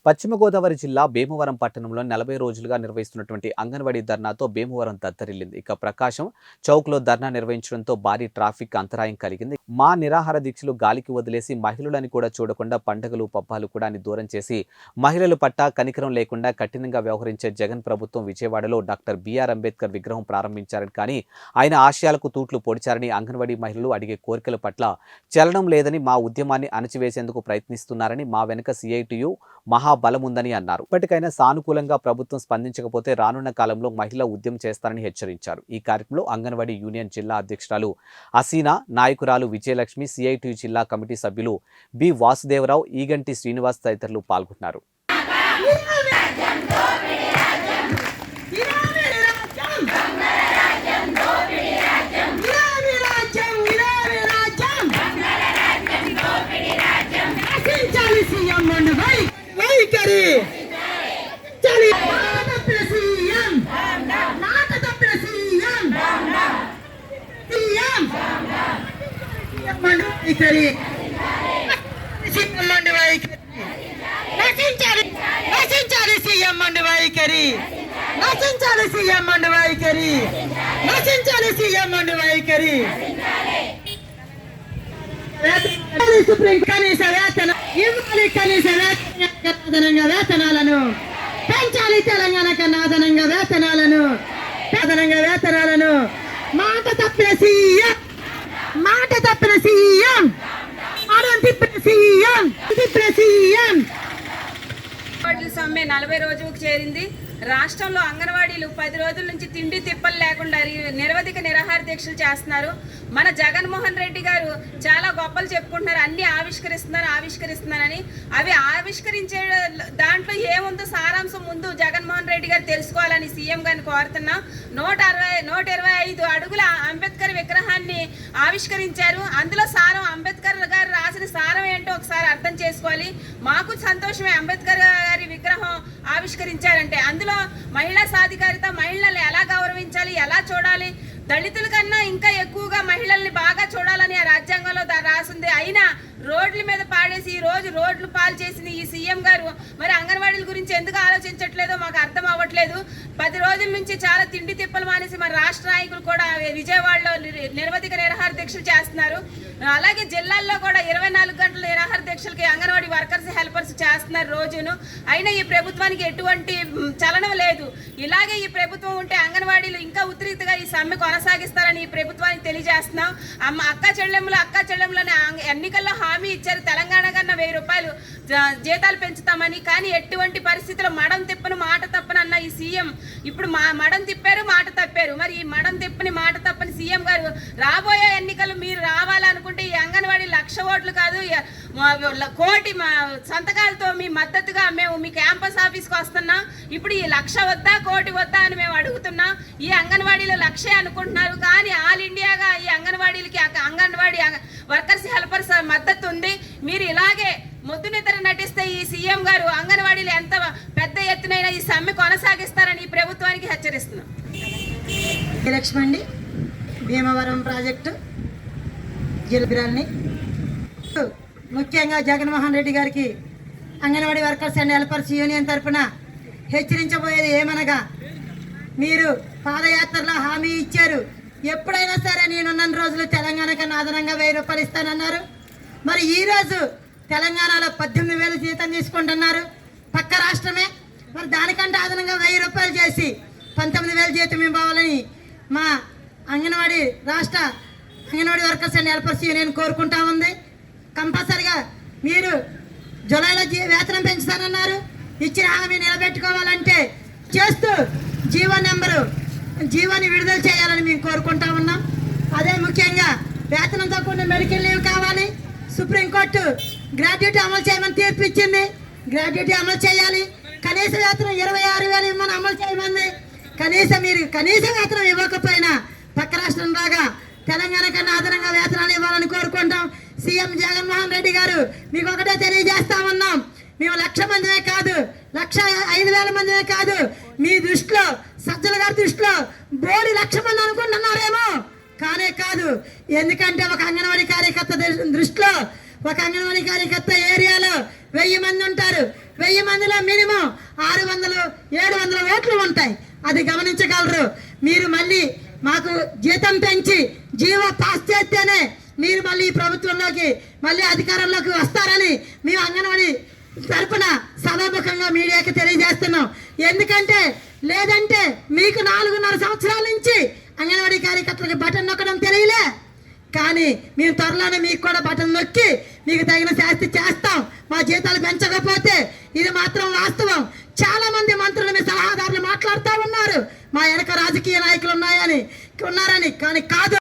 పశ్చిమ గోదావరి జిల్లా భీమవరం పట్టణంలో 40 రోజులుగా నిర్వహిస్తున్నటువంటి అంగన్వాడీ ధర్నాతో భీమవరం దత్తరిల్లింది. ఇక ప్రకాశం చౌక్లో ధర్నా నిర్వహించడంతో భారీ ట్రాఫిక్ అంతరాయం కలిగింది. మా నిరాహార దీక్షలు గాలికి వదిలేసి మహిళలని కూడా చూడకుండా పండుగలు పబ్బాలు కూడా దూరం చేసి మహిళల పట్ల కనికరం లేకుండా కఠినంగా వ్యవహరించే జగన్ ప్రభుత్వం విజయవాడలో డాక్టర్ బిఆర్ అంబేద్కర్ విగ్రహం ప్రారంభించారని, కానీ ఆయన ఆశయాలకు తూట్లు పొడిచారని, అంగన్వాడీ మహిళలు అడిగే కోరికల పట్ల చలనం లేదని, మా ఉద్యమాన్ని అణచివేసేందుకు ప్రయత్నిస్తున్నారని, మా వెనుక సిఐటియు మహాబలముందని అన్నారు. ఇప్పటికైనా సానుకూలంగా ప్రభుత్వం స్పందించకపోతే రానున్న కాలంలో మహిళా ఉద్యమం చేస్తారని హెచ్చరించారు. ఈ కార్యక్రమంలో అంగన్వాడీ యూనియన్ జిల్లా అధ్యక్షురాలు హసీనా, నాయకురాలు విజయలక్ష్మి, సిఐటియు జిల్లా కమిటీ సభ్యులు బి వాసుదేవరావు, ఈగంటి శ్రీనివాస్ తదితరులు పాల్గొన్నారు. కనీస వేతనం ఇవ్వాలి, కనీస వేతనాలను పెంచాలి, తెలంగాణ కన్నా అదనంగా వేతనాలను మాట తప్పిన సీఎం సమ్మె 40 రోజులకు చేరింది. రాష్ట్రంలో అంగన్వాడీలు 10 రోజుల నుంచి తిండి తిప్పలు లేకుండా నిరవధిక నిరాహార దీక్షలు చేస్తున్నారు. మన జగన్మోహన్ రెడ్డి గారు చాలా గొప్పలు చెప్పుకుంటున్నారు, అన్ని ఆవిష్కరిస్తున్నారని. అవి ఆవిష్కరించే దాంట్లో ఏముందో సారాంశం ముందు జగన్మోహన్ రెడ్డి గారు తెలుసుకోవాలని సీఎం గారిని కోరుతున్నా. 125 అడుగుల అంబేద్కర్ విగ్రహాన్ని ఆవిష్కరించారు. అందులో సారం, అంబేద్కర్ గారు రాసిన సారం ఏంటో ఒకసారి అర్థం చేసుకోవాలి. మాకు సంతోషమే అంబేద్కర్ గారి విగ్రహం ఆవిష్కరించారంటే. అందులో మహిళా సాధికారిత, మహిళల్ని ఎలా గౌరవించాలి, ఎలా చూడాలి, దళితుల కన్నా ఇంకా ఎక్కువగా మహిళల్ని బాగా చూడాలని ఆ రాజ్యాంగంలో రాసింది. అయినా రోడ్ల మీద పాడేసి ఈ రోజు రోడ్లు పాలు చేసిన ఈ సీఎం గారు మరి అంగన్వాడీల గురించి ఎందుకు ఆలోచించట్లేదో మాకు అర్థం అవ్వట్లేదు. 10 రోజుల నుంచి చాలా తిండి తిప్పలు మానేసి మన రాష్ట్ర నాయకులు కూడా విజయవాడలో నిరవధిక నిరాహార దీక్షలు చేస్తున్నారు. అలాగే జిల్లాల్లో కూడా 24 గంటల నిరాహార దీక్షలకి అంగన్వాడీ వర్కర్స్, హెల్పర్స్ చేస్తున్నారు రోజును. అయినా ఈ ప్రభుత్వానికి ఎటువంటి చలనం లేదు. ఇలాగే ఈ ప్రభుత్వం ఉంటే అంగన్వాడీలు ఇంకా ఉధృతిగా ఈ సమ్మె కొనసాగిస్తారని ఈ ప్రభుత్వానికి తెలియజేస్తున్నాం. అక్క చెల్లెములని ఎన్నికల్లో హామీ ఇచ్చారు, తెలంగాణ కన్నా 1000 రూపాయలు జీతాలు పెంచుతామని. కానీ ఎటువంటి పరిస్థితుల్లో మడం తిప్పని మాట తప్పనన్న ఈ సీఎం ఇప్పుడు మడం తిప్పారు, మాట తప్పారు. మరి ఈ మడం తిప్పని మాట తప్పని సీఎం గారు రాబోయే ఎన్నికలు మీరు రావాలనుకుంటే ఈ అంగన్వాడీ 1,00,000 ఓట్లు కాదు, 1 కోటి సంతకాలతో మీ మద్దతుగా మేము మీ క్యాంపస్ ఆఫీస్కి వస్తున్నాం. ఇప్పుడు ఈ 1,00,000 వద్దా, 1 కోటి వద్దా అని మేము అడుగుతున్నాం. ఈ అంగన్వాడీలో 1,00,000 అనుకుంటున్నారు, కానీ ఆల్ ఇండియాగా ఈ అంగన్వాడీలకి అంగన్వాడీ వర్కర్స్, హెల్పర్స్ మద్దతు ఉంది. మీరు ఇలాగే ముద్దు నిద్ర నటిస్తే ఈ సీఎం గారు అంగన్వాడీలు ఎంత పెద్ద ఎత్తునైనా ఈ సమ్మె కొనసాగిస్తారని ఈ ప్రభుత్వానికి హెచ్చరిస్తున్నాం. లక్ష్మండి, భీమవరం ప్రాజెక్టు జిల్లాని ముఖ్యంగా జగన్మోహన్ రెడ్డి గారికి anganwadi workers and helpers union తరఫున హెచ్చరించబోయేది ఏమనగా, మీరు పాదయాత్రలో హామీ ఇచ్చారు, ఎప్పుడైనా సరే నేనున్న రోజులు తెలంగాణ కన్నా అదనంగా 1000 రూపాయలు ఇస్తానన్నారు. మరి ఈరోజు తెలంగాణలో 18,000 జీతం తీసుకుంటున్నారు, పక్క రాష్ట్రమే. మరి దానికంటే అదనంగా 1000 రూపాయలు చేసి 19,000 జీతం ఇవ్వాలని మా అంగన్వాడీ రాష్ట్ర anganwadi workers and helpers union కోరుకుంటా ఉంది. కంపల్సరిగా మీరు జూలైలో వేతనం పెంచుతానన్నారు, ఇచ్చిన హామీ నిలబెట్టుకోవాలంటే చేస్తూ జీవోని విడుదల చేయాలని మేము కోరుకుంటా ఉన్నాం. అదే ముఖ్యంగా వేతనంతో కూడిన మెడికల్ లీవ్ కావాలి. సుప్రీంకోర్టు గ్రాడ్యుయేటీ అమలు చేయమని తీర్పు ఇచ్చింది, గ్రాడ్యుయేటీ అమలు చేయాలి. కనీస వేతనం 26,000 ఇవ్వమని అమలు చేయమంది. కనీస వేతనం ఇవ్వకపోయినా పక్క రాష్ట్రం లాగా తెలంగాణ కన్నా అదనంగా వేతనాలు ఇవ్వాలని కోరుకుంటాం. సీఎం జగన్మోహన్ రెడ్డి గారు మీకు ఒకటే తెలియజేస్తా ఉన్నాం, మేము 1,00,000 మందిమే కాదు, 1,05,000 మందిమే కాదు, మీ దృష్టిలో, సజ్జల గారి దృష్టిలో 1,00,000 మంది అనుకుంటున్నారేమో, కానే కాదు. ఎందుకంటే ఒక అంగన్వాడీ కార్యకర్త దృష్టిలో, ఒక అంగన్వాడీ కార్యకర్త ఏరియాలో 1000 మంది ఉంటారు. 1000 మందిలో మినిమం 600 700 ఓట్లు ఉంటాయి. అది గమనించగలరు. మీరు మళ్ళీ మాకు జీతం పెంచి జీవో పాస్ చేస్తేనే మీరు మళ్ళీ ఈ ప్రభుత్వంలోకి మళ్ళీ అధికారంలోకి వస్తారని మేము అంగన్వాడీ తరపున సభాముఖంగా మీడియాకి తెలియజేస్తున్నాం. ఎందుకంటే లేదంటే మీకు 4.5 సంవత్సరాల నుంచి అంగన్వాడీ కార్యకర్తలకు బటన్ నొక్కడం తెలియలే. కానీ మేము త్వరలోనే మీకు కూడా బటన్ నొక్కి మీకు తగిన శాస్తి చేస్తాం. మా జీతాలు పెంచకపోతే ఇది మాత్రం వాస్తవం. చాలా మంది మంత్రులు మీ సలహాదారులు మాట్లాడుతూ ఉన్నారు మా వెనక రాజకీయ నాయకులు ఉన్నారని, కానీ కాదు.